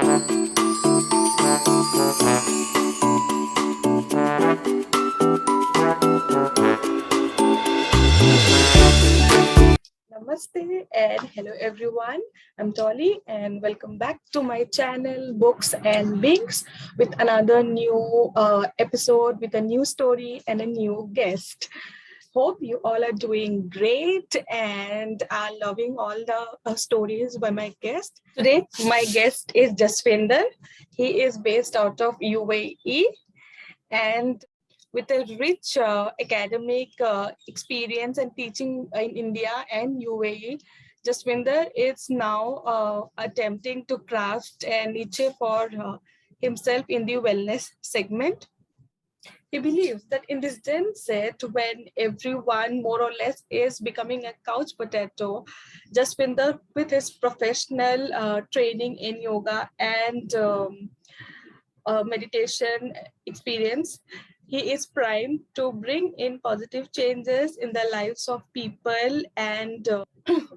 Namaste and hello everyone. I'm Dolly and welcome back to my channel Books and Beings with another new episode with a new story and a new guest. Hope you all are doing great and are loving all the stories by my guest. Today, my guest is Jaswinder. He is based out of UAE and with a rich academic experience and teaching in India and UAE, Jaswinder is now attempting to craft a niche for himself in the wellness segment. He believes that in this gen set, when everyone more or less is becoming a couch potato, Jaswinder, with his professional training in yoga and meditation experience, he is primed to bring in positive changes in the lives of people and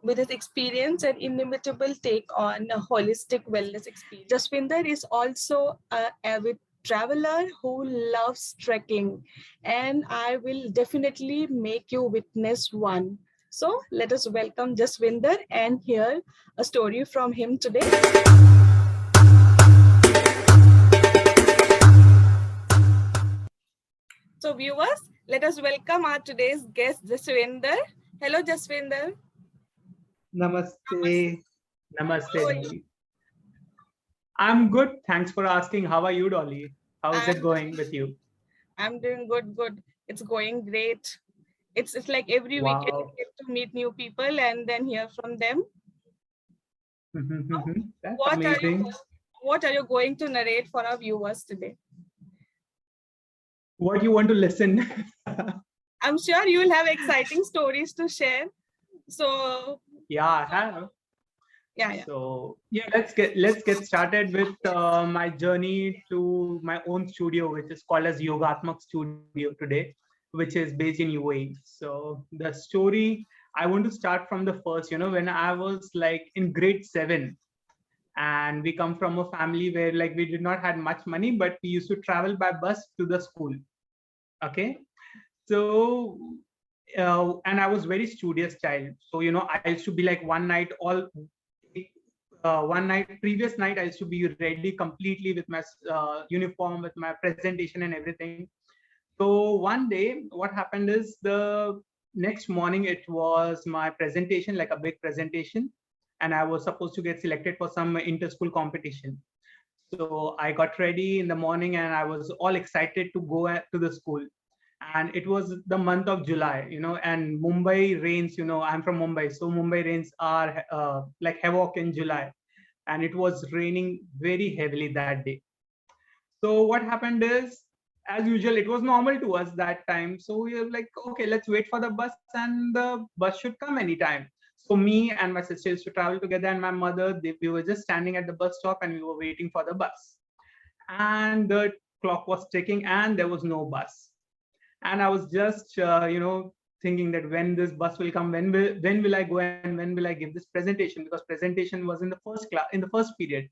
with his experience and inimitable take on a holistic wellness experience. Jaswinder is also an avid traveler who loves trekking, and I will definitely make you witness one. So let us welcome Jaswinder and hear a story from him today. So viewers, let us welcome our today's guest, Jaswinder. Hello, Jaswinder. Namaste. Namaste, How are you? Dolly. I'm good. Thanks for asking. How are you, Dolly? How's it I'm, going with you? I'm doing good. It's going great. It's like every weekend you Wow. get to meet new people and then hear from them. That's What are you amazing. what are you going to narrate for our viewers today? What you want to listen? I'm sure you will have exciting stories to share. So Yeah, I have. yeah. So yeah, let's get started with my journey to my own studio, which is called as Yogatmak Studio today, which is based in UAE. So the story I want to start from the first. When I was like in grade 7, and we come from a family where like we did not had much money, but we used to travel by bus to the school. Okay, so and I was very studious child, so I used to be like one night previous night I used to be ready completely with my uniform, with my presentation and everything. So one day what happened is, the next morning it was my presentation, like a big presentation, and I was supposed to get selected for some inter-school competition. So I got ready in the morning and I was all excited to go to the school. And it was the month of July, and Mumbai rains, I'm from Mumbai, so Mumbai rains are like havoc in July, and it was raining very heavily that day. So what happened is, as usual, it was normal to us that time. So we were like, okay, let's wait for the bus, and the bus should come anytime. So me and my sister used to travel together, and my mother, we were just standing at the bus stop and we were waiting for the bus. And the clock was ticking and there was no bus. And I was just, thinking that when this bus will come, when will I go and when will I give this presentation? Because presentation was in the first class, in the first period.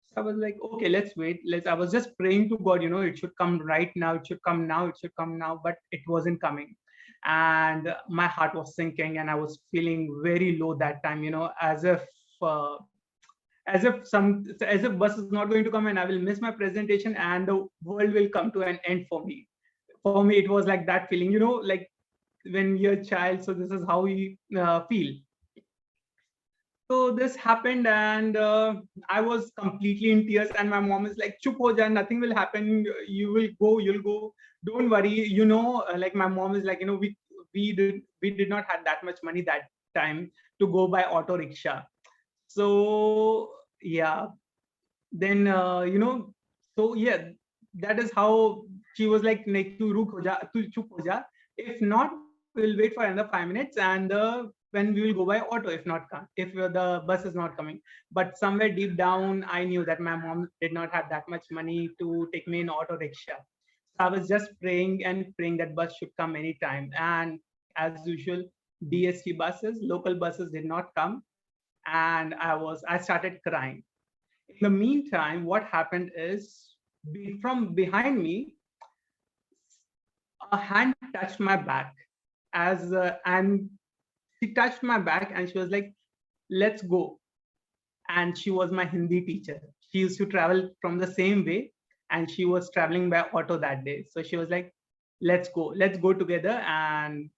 So I was like, okay, let's wait. I was just praying to God, it should come right now. It should come now. It should come now. But it wasn't coming. And my heart was sinking and I was feeling very low that time, uh, as if bus is not going to come and I will miss my presentation and the world will come to an end for me. For me, it was like that feeling, like when you're a child. So this is how we feel. So this happened, and I was completely in tears. And my mom is like, "Chup ho ja, nothing will happen. You'll go. Don't worry." Like my mom is like, we did not have that much money that time to go by auto rickshaw. So yeah, then so yeah, that is how she was like, "Tu ruk ho ja, tu chup ho ja. If not, we'll wait for another 5 minutes, and when we will go by auto, if the bus is not coming." But somewhere deep down, I knew that my mom did not have that much money to take me in auto rickshaw. So I was just praying and praying that bus should come anytime. And as usual, DST buses, local buses did not come, and I started crying. In the meantime, what happened is, from behind me, a hand touched my back, and she touched my back and she was like, let's go. And she was my Hindi teacher. She used to travel from the same way, and she was traveling by auto that day. So she was like, let's go together, and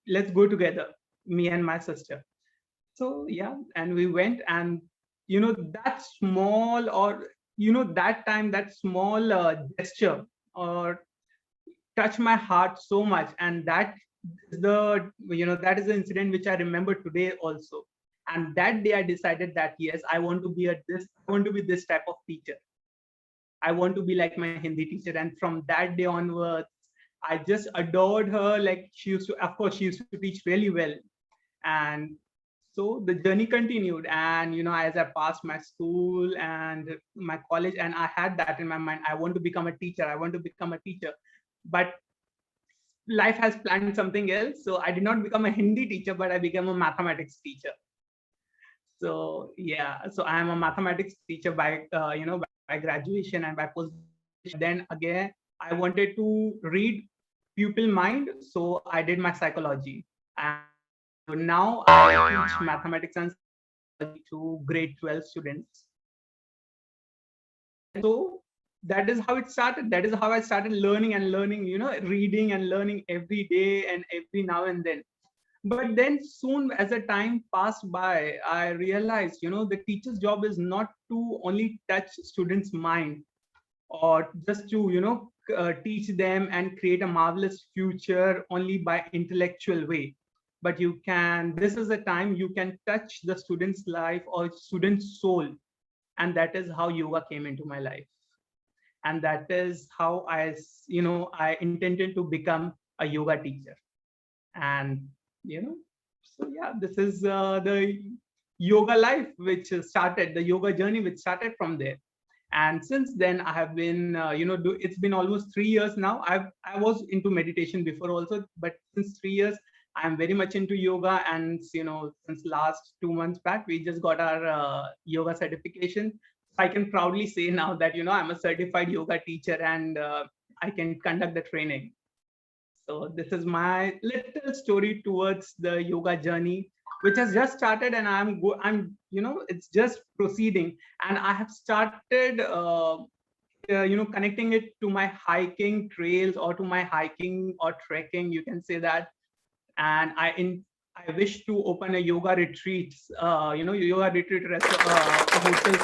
let's go together, me and my sister. So yeah, and we went, and that small, or that time, that small gesture or touched my heart so much. And that is the incident which I remember today also. And that day I decided that yes, I want to be this type of teacher. I want to be like my Hindi teacher. And from that day onwards, I just adored her. Like, she used to teach really well. And so the journey continued. And as I passed my school and my college, and I had that in my mind, I want to become a teacher, I want to become a teacher. But life has planned something else. So I did not become a Hindi teacher, but I became a mathematics teacher. So yeah, so I am a mathematics teacher by graduation and by post. Then again, I wanted to read pupil mind, so I did my psychology. And now I teach mathematics and psychology to grade 12 students. So that is how it started. That is how I started learning and learning, reading and learning every day and every now and then. But then soon, as the time passed by, I realized, the teacher's job is not to only touch students' mind, or just to teach them and create a marvelous future only by intellectual way. But this is the time you can touch the student's life or student's soul. And that is how yoga came into my life. And that is how I intended to become a yoga teacher. And so yeah, this is the yoga life which started, the yoga journey which started from there. And since then I have been it's been almost 3 years now. I was into meditation before also, but since 3 years I am very much into yoga. And since last 2 months back, we just got our yoga certification. So I can proudly say now that I'm a certified yoga teacher, and I can conduct the training. So this is my little story towards the yoga journey, which has just started, and I'm it's just proceeding. And I have started connecting it to my hiking trails, or to my hiking or trekking, you can say that. And I wish to open a yoga retreat, hotel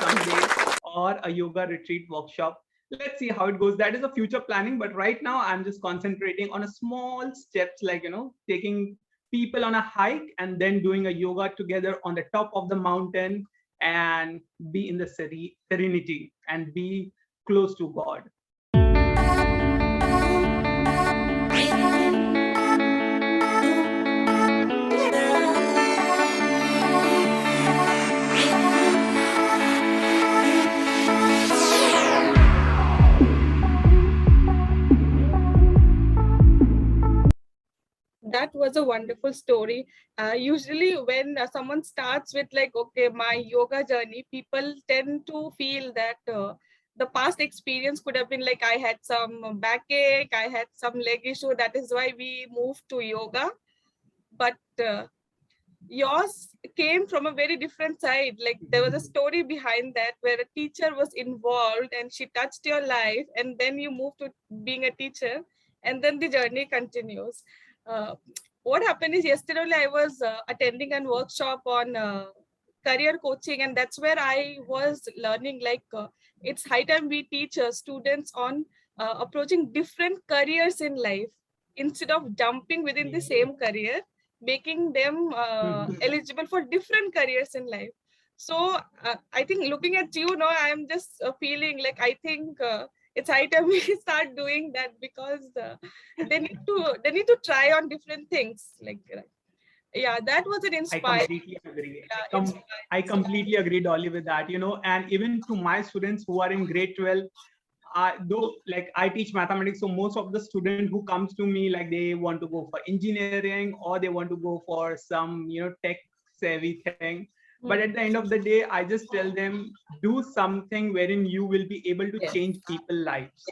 someday, or a yoga retreat workshop. Let's see how it goes. That is a future planning. But right now, I'm just concentrating on a small steps, like taking people on a hike and then doing a yoga together on the top of the mountain, and be in the serenity and be close to God. That was a wonderful story. Usually when someone starts with like, okay, my yoga journey, people tend to feel that the past experience could have been like, I had some backache, I had some leg issue, that is why we moved to yoga. But yours came from a very different side. Like, there was a story behind that where a teacher was involved and she touched your life, and then you moved to being a teacher, and then the journey continues. What happened is, yesterday only I was attending a workshop on career coaching, and that's where I was learning like it's high time we teach students on approaching different careers in life instead of jumping within the same career, making them eligible for different careers in life. So I think looking at you now, I'm just feeling like, I think it's high time we start doing that, because they need to try on different things. Like, yeah, that was an inspiring. I completely agree. Yeah, I completely agree, Dolly, with that. And even to my students who are in grade 12, though, like, I teach mathematics, so most of the student who comes to me, like, they want to go for engineering, or they want to go for some tech savvy thing. But at the end of the day, I just tell them, do something wherein you will be able to Yes. change people's lives.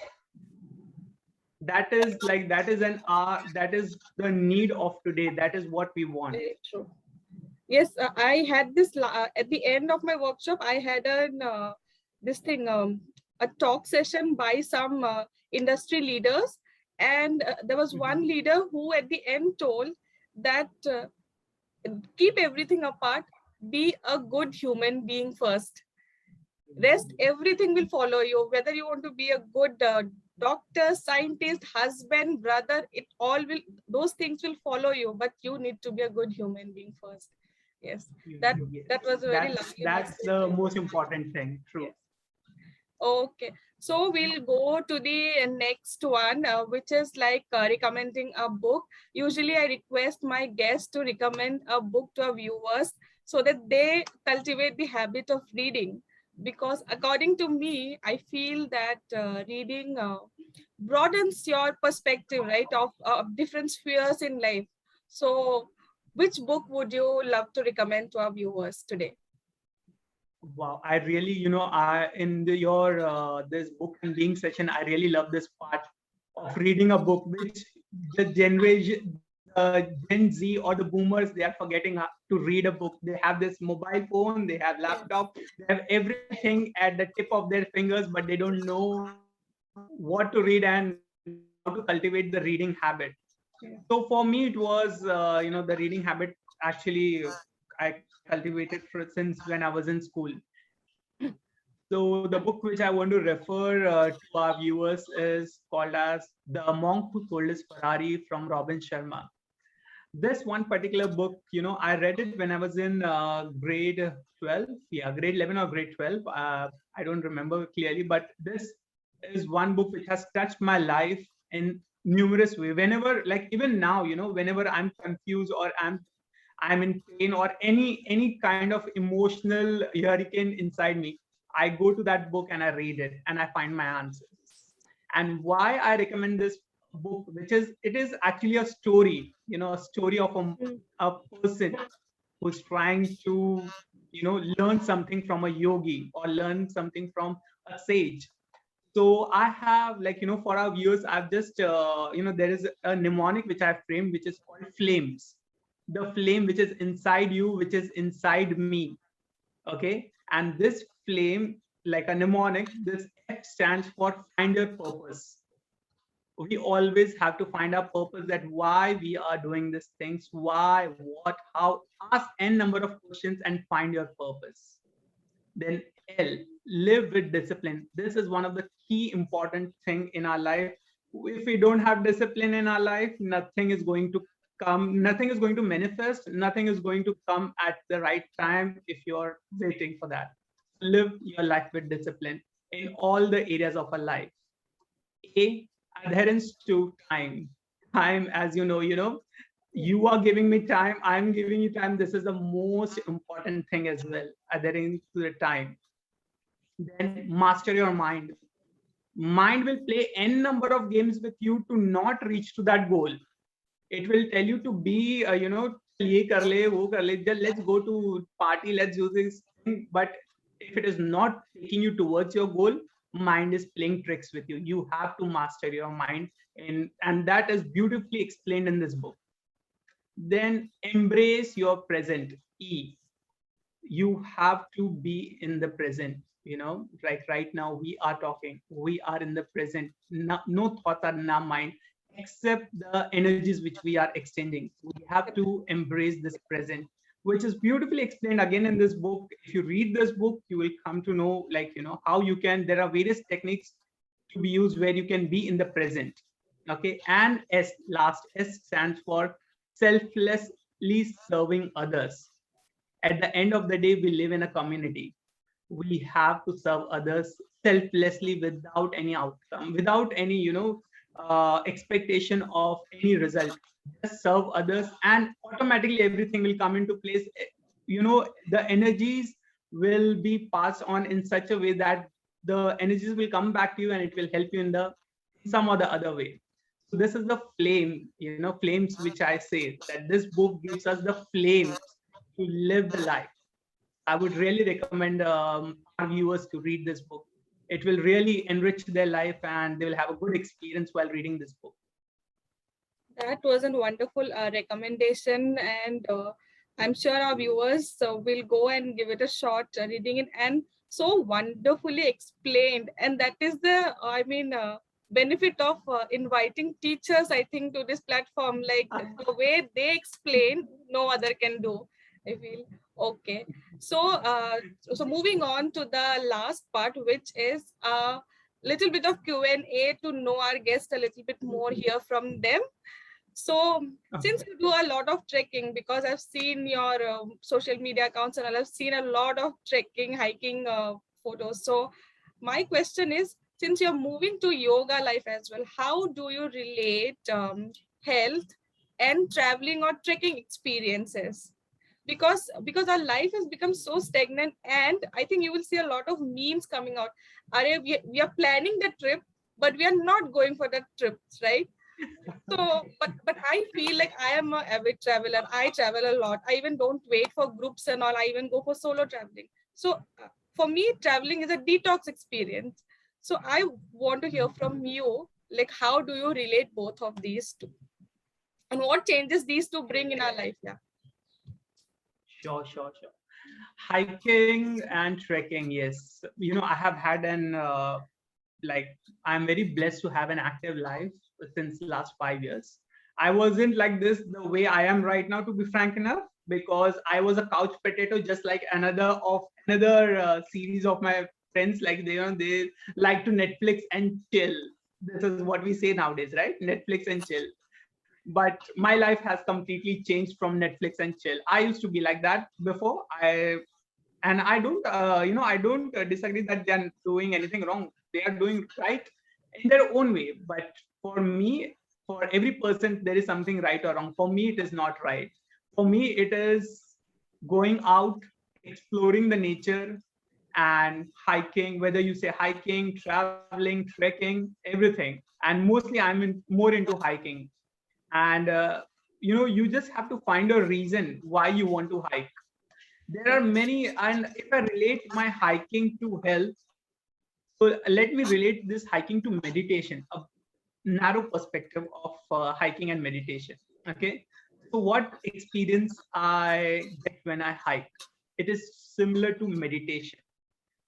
That is like, that is the need of today. That is what we want. Very true. Yes, I had this at the end of my workshop. I had an this thing a talk session by some industry leaders, and there was one leader who at the end told that keep everything apart, be a good human being first. Rest, everything will follow you. Whether you want to be a good doctor, scientist, husband, brother, it all will. Those things will follow you, but you need to be a good human being first. Yes, that Yes. that was a very lovely That's message. the most important thing. True. Yes. Okay, so we'll go to the next one, which is like recommending a book. Usually, I request my guests to recommend a book to our viewers so that they cultivate the habit of reading. Because according to me, I feel that reading broadens your perspective, right, of different spheres in life. So, which book would you love to recommend to our viewers today? Wow, I really, I in your this book and being session, I really love this part of reading a book, which the generation, Gen Z or the boomers, they are forgetting how to read a book. They have this mobile phone, they have laptop, they have everything at the tip of their fingers, but they don't know what to read and how to cultivate the reading habit. So for me, it was, the reading habit actually I cultivated since when I was in school. So the book which I want to refer to our viewers is called as The Monk Who Sold His Ferrari from Robin Sharma. This one particular book, I read it when I was in grade 12. Yeah, grade 11 or grade 12. I don't remember clearly, but this is one book which has touched my life in numerous ways. Whenever, like even now, whenever I'm confused or I'm in pain or any kind of emotional hurricane inside me, I go to that book and I read it and I find my answers. And why I recommend this book, which is, it is actually a story, a story of a person who's trying to learn something from a yogi or learn something from a sage. So I have, like, for our viewers, I've just there is a mnemonic which I've framed, which is called flames. The flame which is inside you, which is inside me. Okay. And this flame, like a mnemonic, this F stands for find your purpose. We always have to find our purpose, that why we are doing these things, why, what, how. Ask n number of questions and find your purpose. Then L, live with discipline. This is one of the key important thing in our life. If we don't have discipline in our life, nothing is going to come, nothing is going to manifest, nothing is going to come at the right time if you're waiting for that. Live your life with discipline in all the areas of our life. A, adherence to time. Time, as you are giving me time, I'm giving you time. This is the most important thing as well, adhering to the time. Then master your mind. Mind will play n number of games with you to not reach to that goal. It will tell you to be, ye kar le, wo kar le, let's go to party, let's do this thing. But if it is not taking you towards your goal, mind is playing tricks with you. You have to master your mind, and that is beautifully explained in this book. Then embrace your present. E, you have to be in the present. Like right now we are talking, we are in the present. No thoughts are in our mind except the energies which we are exchanging. We have to embrace this present, which is beautifully explained again in this book. If you read this book, you will come to know, like, how you can, there are various techniques to be used where you can be in the present. Okay. And S, last S stands for selflessly serving others. At the end of the day, we live in a community. We have to serve others selflessly without any outcome, without any expectation of any result. Just serve others and automatically everything will come into place. The energies will be passed on in such a way that the energies will come back to you and it will help you in some or the other way. So this is the flame, flames which I say, that this book gives us the flames to live the life. I would really recommend our viewers to read this book. It will really enrich their life and they will have a good experience while reading this book. That was a wonderful recommendation, and I'm sure our viewers will go and give it a shot reading it, and so wonderfully explained. And that is the, benefit of inviting teachers, I think, to this platform. Like the way they explain, no other can do, I feel. Okay. So, so moving on to the last part, which is a little bit of Q&A to know our guests a little bit more, hear from them. So, since you do a lot of trekking, because I've seen your social media accounts and I've seen a lot of trekking, hiking photos. So, my question is, since you're moving to yoga life as well, how do you relate health and traveling or trekking experiences? Because our life has become so stagnant, and I think you will see a lot of memes coming out. We are planning the trip, but we are not going for the trips, right? So, but I feel like I am an avid traveler. I travel a lot. I even don't wait for groups and all. I even go for solo traveling. So, for me, traveling is a detox experience. So, I want to hear from you, like, how do you relate both of these two, and what changes these two bring in our life? Yeah. Sure. Hiking and trekking, yes. I have had like, I'm very blessed to have an active life since last 5 years. I wasn't like this the way I am right now, to be frank enough, because I was a couch potato, just like another series of my friends. Like they like to Netflix and chill. This is what we say nowadays, right? Netflix and chill. But my life has completely changed from Netflix and chill. I used to be like that before. I don't disagree that they are doing anything wrong. They are doing right in their own way. But for me, for every person, there is something right or wrong. For me, it is not right. For me, it is going out, exploring the nature, and hiking, whether you say hiking, traveling, trekking, everything. And mostly more into hiking. And you just have to find a reason why you want to hike. There are many, and if I relate my hiking to health, so let me relate this hiking to meditation, a narrow perspective of hiking and meditation. Okay, so what experience I get when I hike? It is similar to meditation.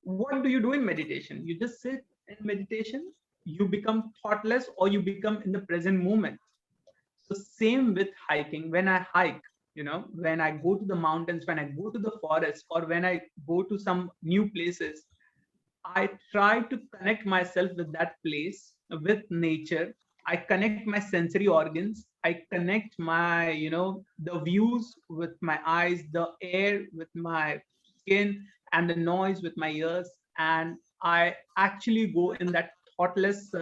What do you do in meditation? You just sit in meditation, you become thoughtless, or you become in the present moment. So same with hiking. When I hike, when I go to the mountains, when I go to the forest, or when I go to some new places, I try to connect myself with that place, with nature. I connect my sensory organs. I connect my, the views with my eyes, the air with my skin, and the noise with my ears. And I actually go in that thoughtless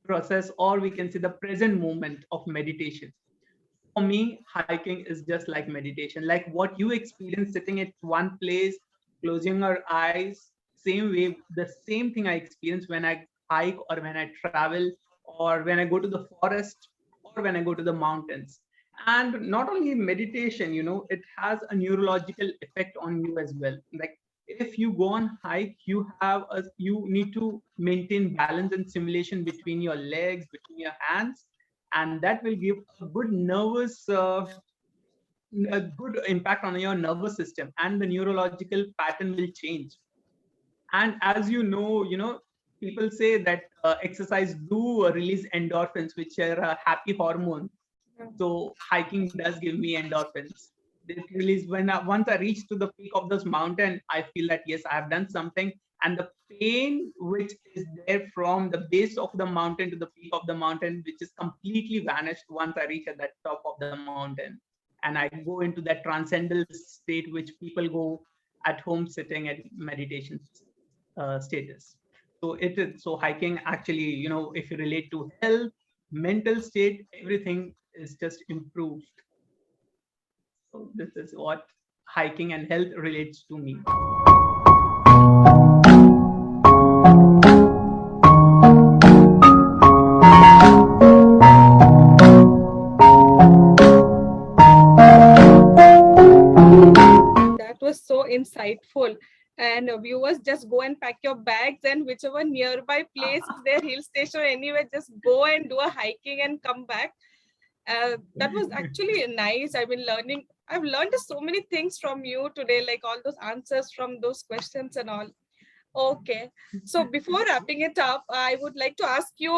process, or we can say the present moment of meditation. For me, hiking is just like meditation, like what you experience sitting at one place, closing your eyes. Same way, the same thing I experience when I hike, or when I travel, or when I go to the forest, or when I go to the mountains. And not only meditation, it has a neurological effect on you as well. Like, if you go on hike, you need to maintain balance and simulation between your legs, between your hands, and that will give a good impact on your nervous system, and the neurological pattern will change. And as people say that exercise do release endorphins, which are a happy hormone. So hiking does give me endorphins. They release once I reach to the peak of this mountain, I feel that yes, I have done something, and the pain which is there from the base of the mountain to the peak of the mountain, which is completely vanished once I reach at the top of the mountain, and I go into that transcendental state which people go at home sitting at meditation status. So hiking actually, if you relate to health, mental state, everything is just improved. So this is what hiking and health relates to me. That was so And viewers, just go and pack your bags, and whichever nearby place is there, hill station or anywhere, just go and do a hiking and come back. That was actually nice. I've learned so many things from you today, like all those answers from those questions and all. Okay, so before wrapping it up, I would like to ask you,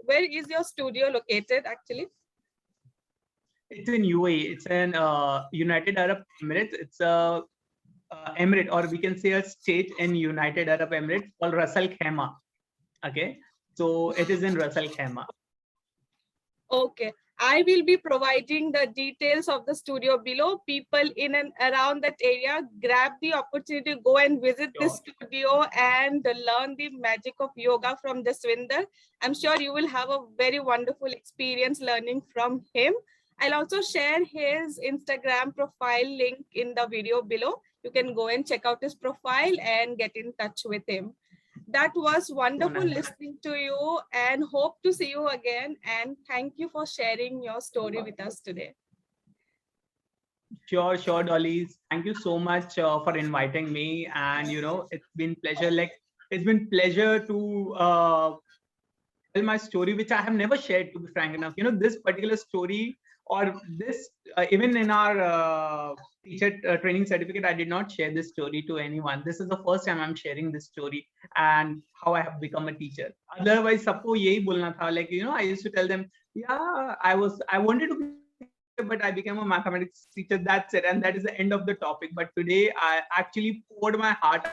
where is your studio located actually? It's in UAE. It's in United Arab Emirates. It's a emirate, or we can say a state in United Arab Emirates called Ras Al Khaimah. Okay, so it is in Ras Al Khaimah. Okay, I will be providing the details of the studio below. People in and around that area, grab the opportunity to go and visit this studio and learn the magic of yoga from Jaswinder. I'm sure you will have a very wonderful experience learning from him. I'll also share his Instagram profile link in the video below. You can go and check out his profile and get in touch with him. That was wonderful listening to you, and hope to see you again. And thank you for sharing your story with us today. Sure, Dolly. Thank you so much for inviting me. And, it's been pleasure. Like, it's been pleasure to tell my story, which I have never shared, to be frank enough. This particular story, or this, even in our teacher training certificate, I did not share this story to anyone. This is the first time I'm sharing this story and how I have become a teacher. Otherwise, sabko yahi bolna tha. Like, I used to tell them, yeah, I wanted to be a teacher, but I became a mathematics teacher. That's it. And that is the end of the topic. But today I actually poured my heart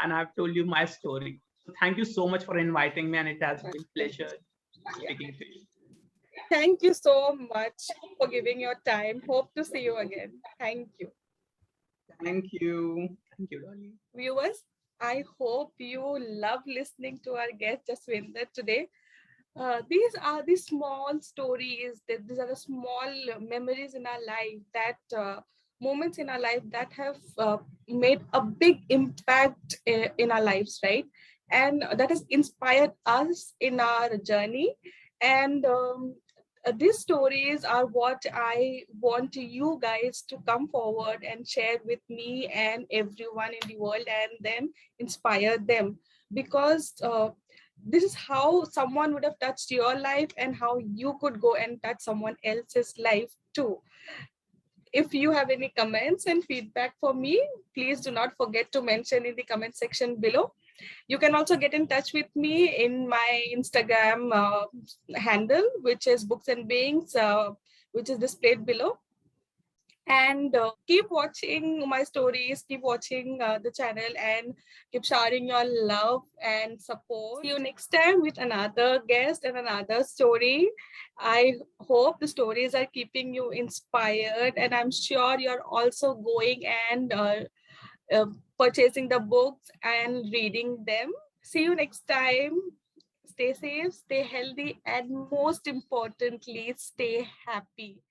and I've told you my story. So thank you so much for inviting me, and it has been a pleasure speaking to you. Thank you so much for giving your time. Hope to see you again. Thank you. Thank you. Thank you, Dolly. Viewers, I hope you love listening to our guest Jaswinder today. These are the small stories, these are the small memories in our life, that moments in our life that have made a big impact in our lives, right? And that has inspired us in our journey. And these stories are what I want you guys to come forward and share with me and everyone in the world, and then inspire them, because this is how someone would have touched your life and how you could go and touch someone else's life too. If you have any comments and feedback for me, please do not forget to mention in the comment section below. You can also get in touch with me in my Instagram handle, which is Books and Beings, which is displayed below. And keep watching my stories, keep watching the channel, and keep sharing your love and support. See you next time with another guest and another story. I hope the stories are keeping you inspired, and I'm sure you're also going and purchasing the books and reading them. See you next time. Stay safe, stay healthy, and most importantly, stay happy.